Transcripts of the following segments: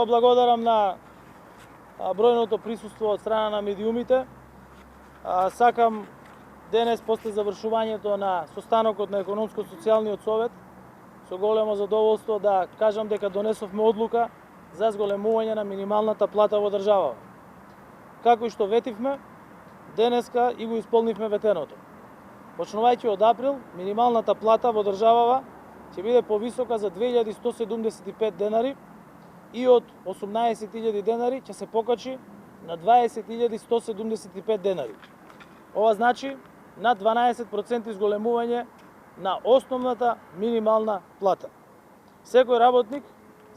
прво благодарам на бројното присуство од страна на медиумите. Сакам денес, после завршувањето на состанокот на Економско-социјалниот совет, со големо задоволство да кажам дека донесовме одлука за зголемување на минималната плата во државава. Како и што ветивме, денеска и го исполнивме ветеното. Почнувајќи од април, минималната плата во државава ќе биде повисока за 2175 денари и од 18.000 денари ќе се покачи на 20.175 денари. Ова значи на 12% изголемување на основната минимална плата. Секој работник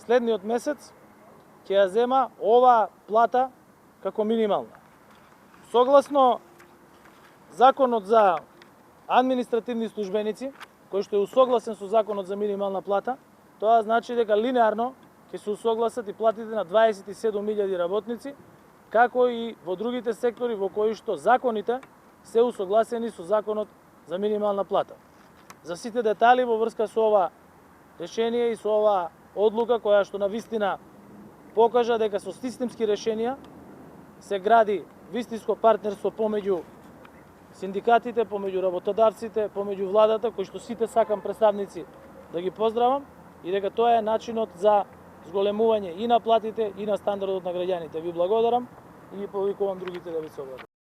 следниот месец ќе ја зема оваа плата како минимална. Согласно Законот за административни службеници, кој што е усогласен со Законот за минимална плата, тоа значи дека линеарно ќе се усогласат и платите на 27.000 работници, како и во другите сектори во кои што законите се усогласени со Законот за минимална плата. За сите детали во врска со ова решение и со ова одлука, која што навистина покажа дека со системски решенија се гради вистинско партнерство помеѓу синдикатите, помеѓу работодавците, помеѓу владата, кои што сите сакам представници да ги поздравам, и дека тоа е начинот за зголемување и на платите и на стандардот на граѓаните. Ви благодарам и ги повикувам другите да ви се обратат.